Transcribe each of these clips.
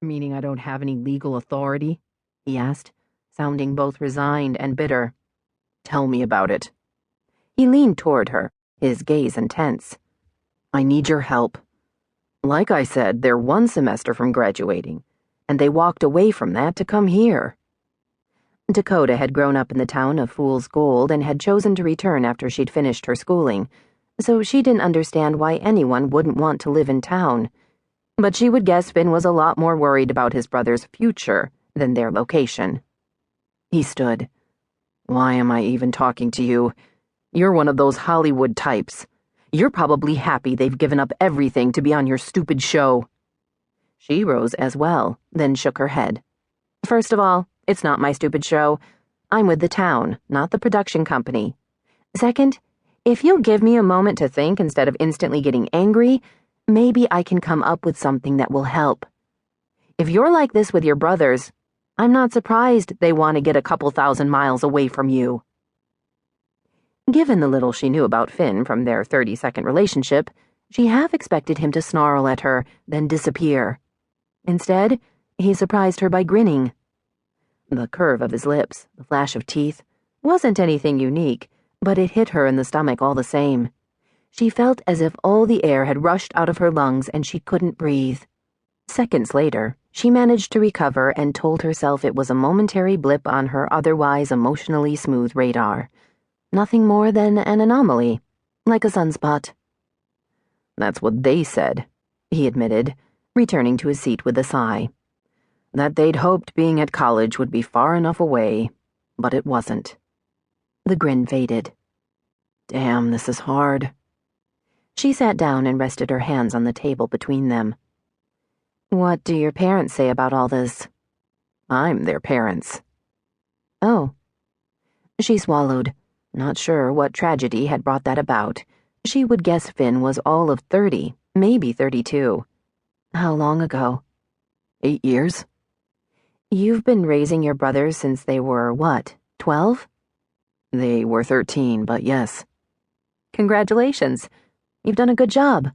Meaning I don't have any legal authority? He asked, sounding both resigned and bitter. Tell me about it. He leaned toward her, his gaze intense. I need your help. Like I said, they're one semester from graduating, and they walked away from that to come here. Dakota had grown up in the town of Fool's Gold and had chosen to return after she'd finished her schooling, so she didn't understand why anyone wouldn't want to live in town. But she would guess Finn was a lot more worried about his brother's future than their location. He stood. Why am I even talking to you? You're one of those Hollywood types. You're probably happy they've given up everything to be on your stupid show. She rose as well, then shook her head. First of all, it's not my stupid show. I'm with the town, not the production company. Second, if you'll give me a moment to think instead of instantly getting angry, maybe I can come up with something that will help. If you're like this with your brothers, I'm not surprised they want to get a couple thousand miles away from you. Given the little she knew about Finn from their 30-second relationship, she half expected him to snarl at her, then disappear. Instead, he surprised her by grinning. The curve of his lips, the flash of teeth, wasn't anything unique, but it hit her in the stomach all the same. She felt as if all the air had rushed out of her lungs and she couldn't breathe. Seconds later, she managed to recover and told herself it was a momentary blip on her otherwise emotionally smooth radar. Nothing more than an anomaly, like a sunspot. That's what they said, he admitted, returning to his seat with a sigh. That they'd hoped being at college would be far enough away, but it wasn't. The grin faded. Damn, this is hard. She sat down and rested her hands on the table between them. What do your parents say about all this? I'm their parents. Oh. She swallowed, not sure what tragedy had brought that about. She would guess Finn was all of 30, maybe 32. How long ago? 8 years. You've been raising your brothers since they were, what, 12? They were 13, but yes. Congratulations. You've done a good job.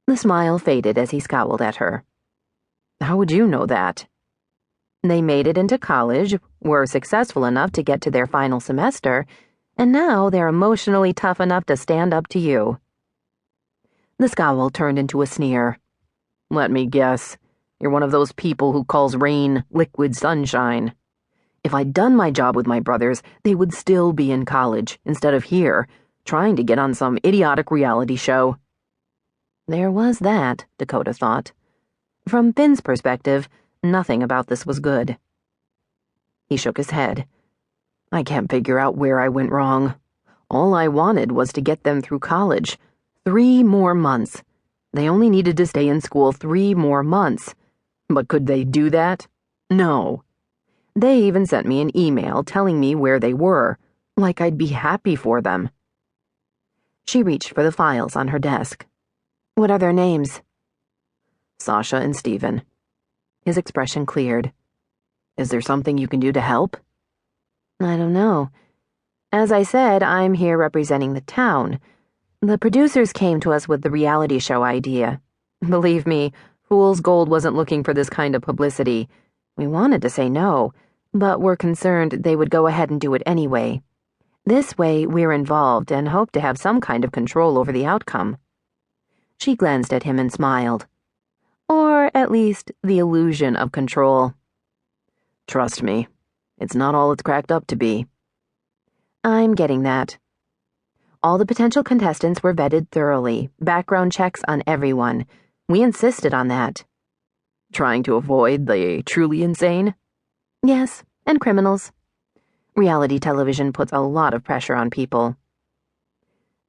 The smile faded as he scowled at her. How would you know that? They made it into college, were successful enough to get to their final semester, and now they're emotionally tough enough to stand up to you. The scowl turned into a sneer. Let me guess. You're one of those people who calls rain liquid sunshine. If I'd done my job with my brothers, they would still be in college, instead of here, trying to get on some idiotic reality show. There was that, Dakota thought. From Finn's perspective, nothing about this was good. He shook his head. I can't figure out where I went wrong. All I wanted was to get them through college. 3 more months. They only needed to stay in school 3 more months. But could they do that? No. They even sent me an email telling me where they were, like I'd be happy for them. She reached for the files on her desk. What are their names? Sasha and Steven. His expression cleared. Is there something you can do to help? I don't know. As I said, I'm here representing the town. The producers came to us with the reality show idea. Believe me, Fool's Gold wasn't looking for this kind of publicity. We wanted to say no, but we're concerned they would go ahead and do it anyway. This way, we're involved and hope to have some kind of control over the outcome. She glanced at him and smiled. Or, at least, the illusion of control. Trust me, it's not all it's cracked up to be. I'm getting that. All the potential contestants were vetted thoroughly, background checks on everyone. We insisted on that. Trying to avoid the truly insane? Yes, and criminals. Reality television puts a lot of pressure on people.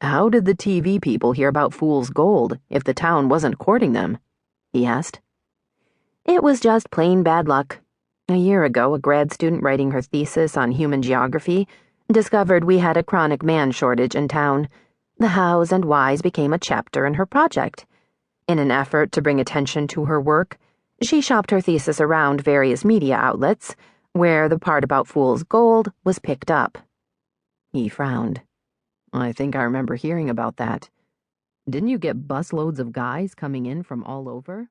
How did the TV people hear about Fool's Gold if the town wasn't courting them? He asked. It was just plain bad luck. A year ago, a grad student writing her thesis on human geography discovered we had a chronic man shortage in town. The hows and whys became a chapter in her project. In an effort to bring attention to her work, she shopped her thesis around various media outlets, where the part about Fool's Gold was picked up. He frowned. I think I remember hearing about that. Didn't you get busloads of guys coming in from all over?